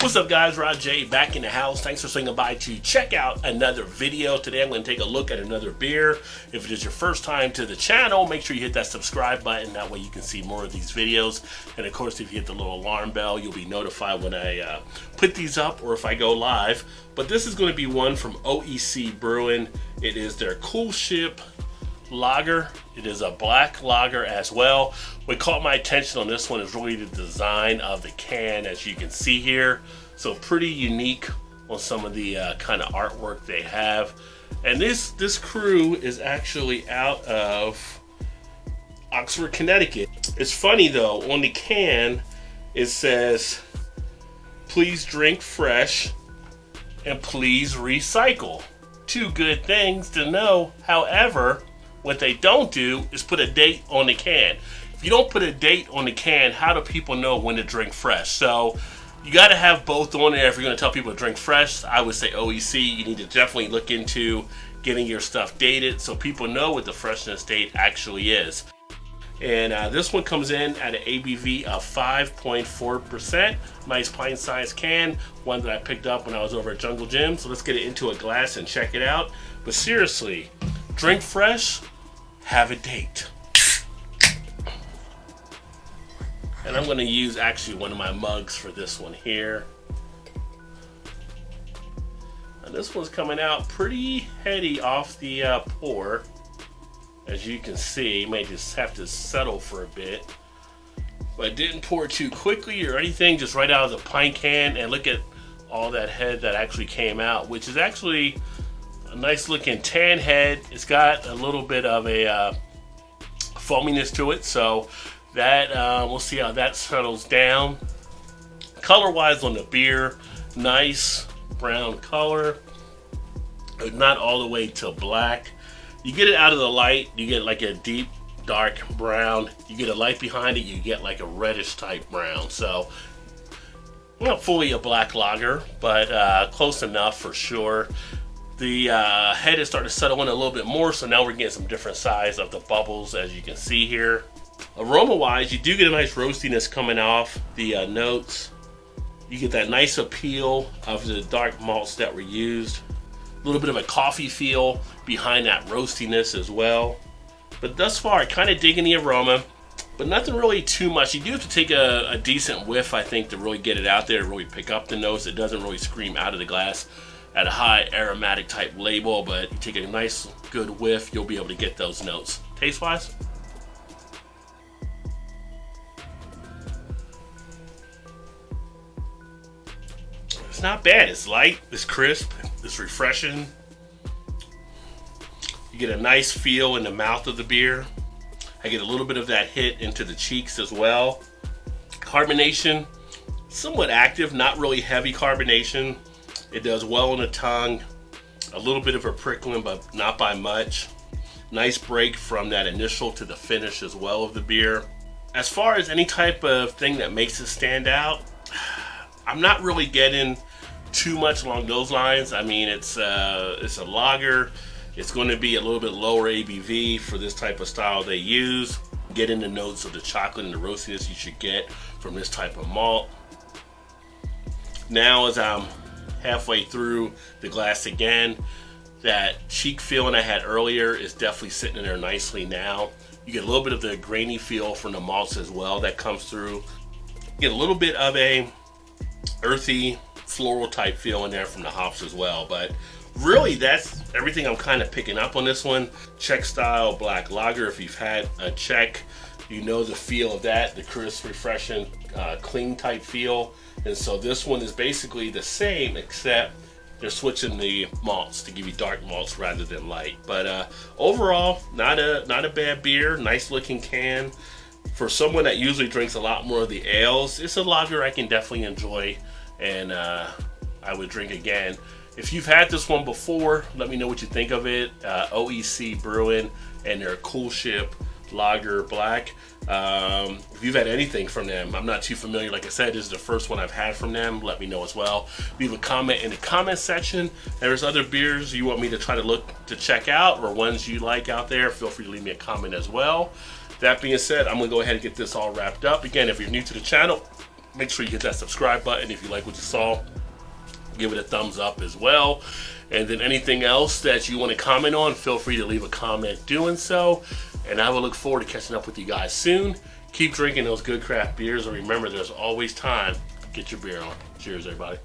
What's up guys, Rod J back in the house. Thanks for swinging by to check out another video. Today I'm going to take a look at another beer. If it is your first time to the channel, make sure you hit that subscribe button. That way you can see more of these videos. And of course, if you hit the little alarm bell, you'll be notified when I put these up or if I go live. But this is going to be one from OEC Brewing. It is their Coolship lager. It is a black lager as well. What caught my attention on this one is really the design of the can, as you can see here. So pretty unique on some of the kind of artwork they have. And this crew is actually out of Oxford, Connecticut. It's funny though, on the can it says, "Please drink fresh and please recycle." Two good things to know. However, what they don't do is put a date on the can. If you don't put a date on the can, how do people know when to drink fresh? So you got to have both on there. If you're going to tell people to drink fresh, I would say OEC. You need to definitely look into getting your stuff dated so people know what the freshness date actually is. And this one comes in at an ABV of 5.4%. Nice pint-sized can, one that I picked up when I was over at Jungle Gym. So let's get it into a glass and check it out. But seriously, drink fresh, have a date. And I'm going to use actually one of my mugs for this one here. And this one's coming out pretty heady off the pour. As you can see, you may just have to settle for a bit. But it didn't pour too quickly or anything, just right out of the pint can. And look at all that head that actually came out, which is actually a nice looking tan head. It's got a little bit of a foaminess to it, so that we'll see how that settles down. Color wise on the beer, nice brown color, not all the way to black. You get it out of the light, you get like a deep dark brown. You get a light behind it, you get like a reddish type brown. So not fully a black lager, but close enough for sure. The head is starting to settle in a little bit more, so now we're getting some different size of the bubbles, as you can see here. Aroma wise, you do get a nice roastiness coming off the notes. You get that nice appeal of the dark malts that were used. A little bit of a coffee feel behind that roastiness as well. But thus far, kind of digging the aroma, but nothing really too much. You do have to take a decent whiff, I think, to really get it out there, to really pick up the notes. It doesn't really scream out of the glass at a high aromatic type label, but you take a nice good whiff, you'll be able to get those notes. Taste wise, it's not bad. It's light, it's crisp, it's refreshing. You get a nice feel in the mouth of the beer. I get a little bit of that hit into the cheeks as well. Carbonation, somewhat active, not really heavy carbonation. It does well on the tongue. A little bit of a prickling, but not by much. Nice break from that initial to the finish as well of the beer. As far as any type of thing that makes it stand out, I'm not really getting too much along those lines. I mean, it's a lager. It's going to be a little bit lower ABV for this type of style they use. Getting the notes of the chocolate and the roastiness you should get from this type of malt. Now, as I'm halfway through the glass again, that cheek feeling I had earlier is definitely sitting in there nicely now. You get a little bit of the grainy feel from the malts as well that comes through. You get a little bit of a earthy floral type feel in there from the hops as well, but really that's everything I'm kind of picking up on this one. Czech style black lager. If you've had a Czech, you know the feel of that, the crisp, refreshing, clean type feel. And so this one is basically the same, except they're switching the malts to give you dark malts rather than light. But overall, not a bad beer. Nice looking can. For someone that usually drinks a lot more of the ales, it's a lager I can definitely enjoy, and I would drink again. If you've had this one before, let me know what you think of it. OEC Brewing and their Coolship Lager Black. If you've had anything from them, I'm not too familiar. Like I said, this is the first one I've had from them. Let me know as well. Leave a comment in the comment section. If there's other beers you want me to try to look to check out or ones you like out there, feel free to leave me a comment as well. That being said, I'm going to go ahead and get this all wrapped up. Again, if you're new to the channel, Make sure you hit that subscribe button. If you like what you saw, give it a thumbs up as well. And then anything else that you want to comment on, feel free to leave a comment doing so. And I will look forward to catching up with you guys soon. Keep drinking those good craft beers, and remember, there's always time to get your beer on. Cheers, everybody.